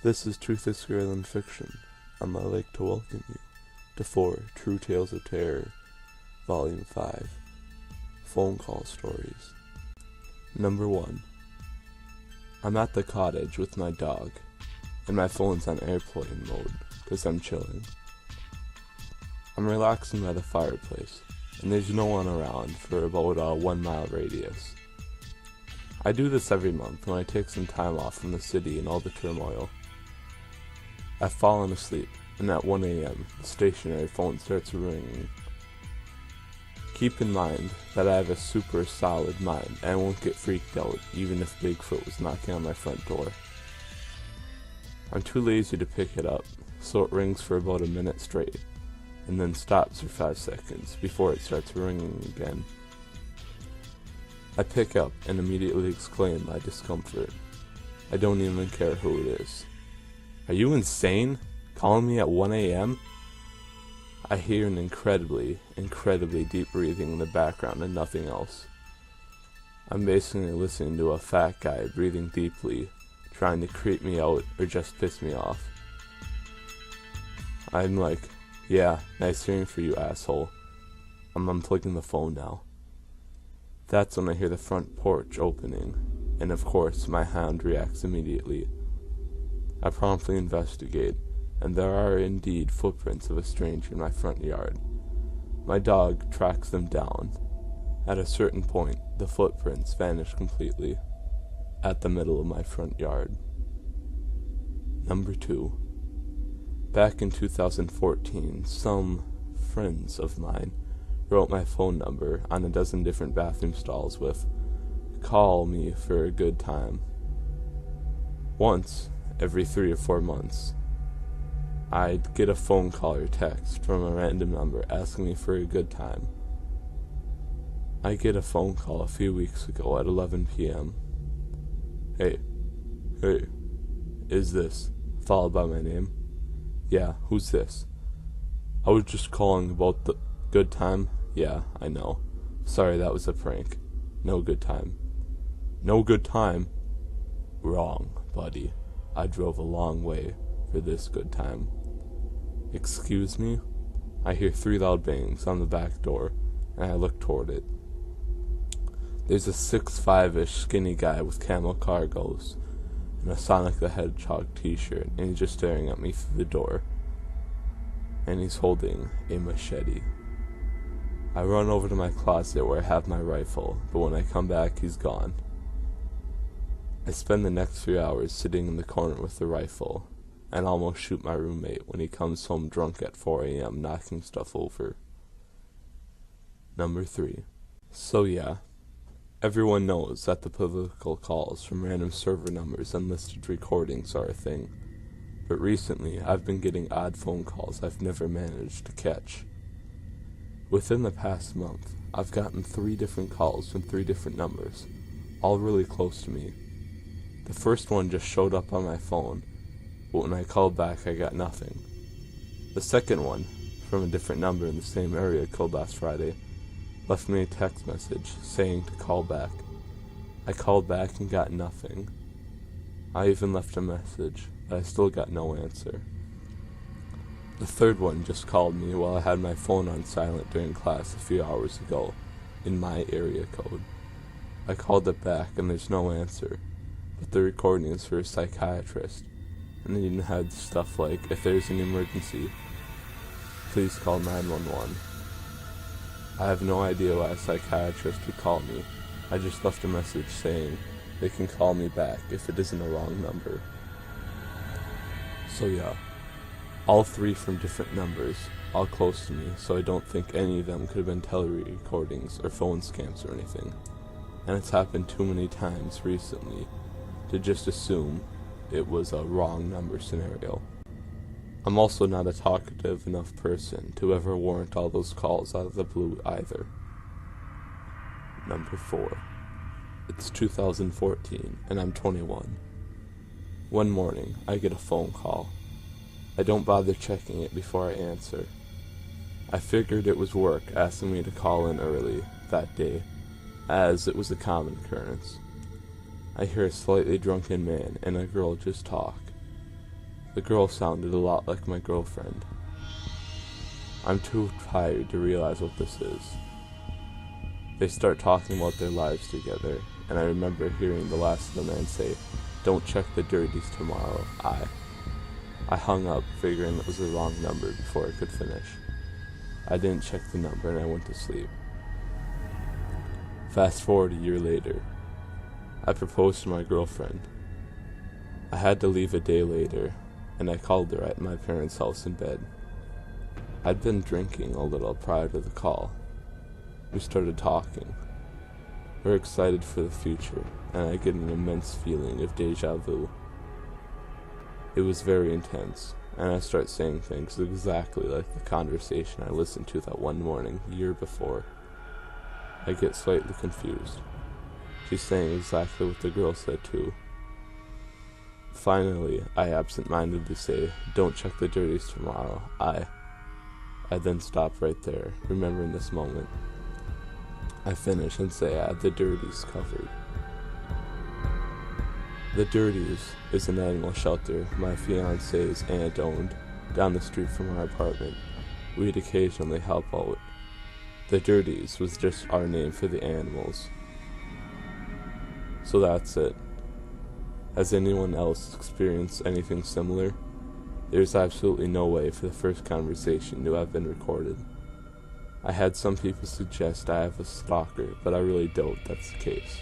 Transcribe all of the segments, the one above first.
This is Truth is Scarier Than Fiction. I like to welcome you to 4 True Tales of Terror, Volume 5, Phonecall Stories. Number 1. I'm at the cottage with my dog, and my phone's on airplane mode, because I'm chilling. I'm relaxing by the fireplace, and there's no one around for about a 1 mile radius. I do this every month when I take some time off from the city and all the turmoil. I've fallen asleep, and at 1 a.m., the stationary phone starts ringing. Keep in mind that I have a super solid mind, and I won't get freaked out even if Bigfoot was knocking on my front door. I'm too lazy to pick it up, so it rings for about a minute straight, and then stops for 5 seconds before it starts ringing again. I pick up and immediately exclaim my discomfort. I don't even care who it is. Are you insane? Calling me at 1 a.m.? I hear an incredibly deep breathing in the background and nothing else. I'm basically listening to a fat guy breathing deeply, trying to creep me out or just piss me off. I'm like, yeah, nice hearing for you, asshole. I'm unplugging the phone now. That's when I hear the front porch opening, and of course my hound reacts immediately. I promptly investigate, and there are indeed footprints of a stranger in my front yard. My dog tracks them down. At a certain point, the footprints vanish completely, at the middle of my front yard. Number 2. Back in 2014, some friends of mine wrote my phone number on a dozen different bathroom stalls with, "Call me for a good time." Once, every 3 or 4 months, I'd get a phone call or text from a random number asking me for a good time. I get a phone call a few weeks ago at 11 p.m. Hey, is this? Followed by my name. Yeah, who's this? I was just calling about the good time. Yeah, I know. Sorry, that was a prank. No good time. No good time? Wrong, buddy. I drove a long way for this good time. Excuse me? I hear 3 loud bangs on the back door, and I look toward it. There's a 6'5"-ish skinny guy with camo cargos and a Sonic the Hedgehog t-shirt, and he's just staring at me through the door. And he's holding a machete. I run over to my closet where I have my rifle, but when I come back, he's gone. I spend the next 3 hours sitting in the corner with the rifle, and almost shoot my roommate when he comes home drunk at 4 a.m. knocking stuff over. Number 3. So yeah, everyone knows that the political calls from random server numbers and listed recordings are a thing, but recently I've been getting odd phone calls I've never managed to catch. Within the past month, I've gotten 3 different calls from 3 different numbers, all really close to me. The first one just showed up on my phone, but when I called back I got nothing. The second one, from a different number in the same area called last Friday, left me a text message saying to call back. I called back and got nothing. I even left a message, but I still got no answer. The third one just called me while I had my phone on silent during class a few hours ago, in my area code. I called it back and there's no answer, but the recording is for a psychiatrist, and it even had stuff like, if there's an emergency, please call 911. I have no idea why a psychiatrist would call me. I just left a message saying they can call me back if it isn't a wrong number. So yeah, all 3 from different numbers, all close to me, so I don't think any of them could have been tele-recordings or phone scams or anything. And it's happened too many times recently to just assume it was a wrong number scenario. I'm also not a talkative enough person to ever warrant all those calls out of the blue either. Number 4. It's 2014, and I'm 21. One morning, I get a phone call. I don't bother checking it before I answer. I figured it was work asking me to call in early that day, as it was a common occurrence. I hear a slightly drunken man and a girl just talk. The girl sounded a lot like my girlfriend. I'm too tired to realize what this is. They start talking about their lives together, and I remember hearing the last of the man say, "Don't check the dirties tomorrow, I hung up, figuring it was the wrong number before I could finish. I didn't check the number and I went to sleep. Fast forward a year later. I proposed to my girlfriend. I had to leave a day later, and I called her at my parents' house in bed. I'd been drinking a little prior to the call. We started talking. We're excited for the future, and I get an immense feeling of deja vu. It was very intense, and I start saying things exactly like the conversation I listened to that one morning, a year before. I get slightly confused. She's saying exactly what the girl said too. Finally, I absent-mindedly say, "Don't check the dirties tomorrow, I then stop right there, remembering this moment. I finish and say I had the dirties covered. The Dirties is an animal shelter my fiance's aunt owned down the street from our apartment. We'd occasionally help out. The Dirties was just our name for the animals. So that's it. Has anyone else experienced anything similar? There's absolutely no way for the first conversation to have been recorded. I had some people suggest I have a stalker, but I really doubt that's the case."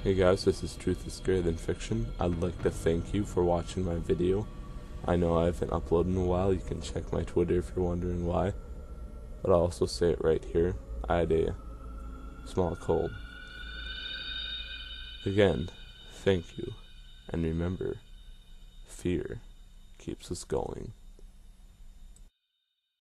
Hey guys, this is Truth is Scarier Than Fiction. I'd like to thank you for watching my video. I know I haven't uploaded in a while. You can check my Twitter if you're wondering why. But I'll also say it right here. I had a small cold. Again, thank you. And remember, fear keeps us going.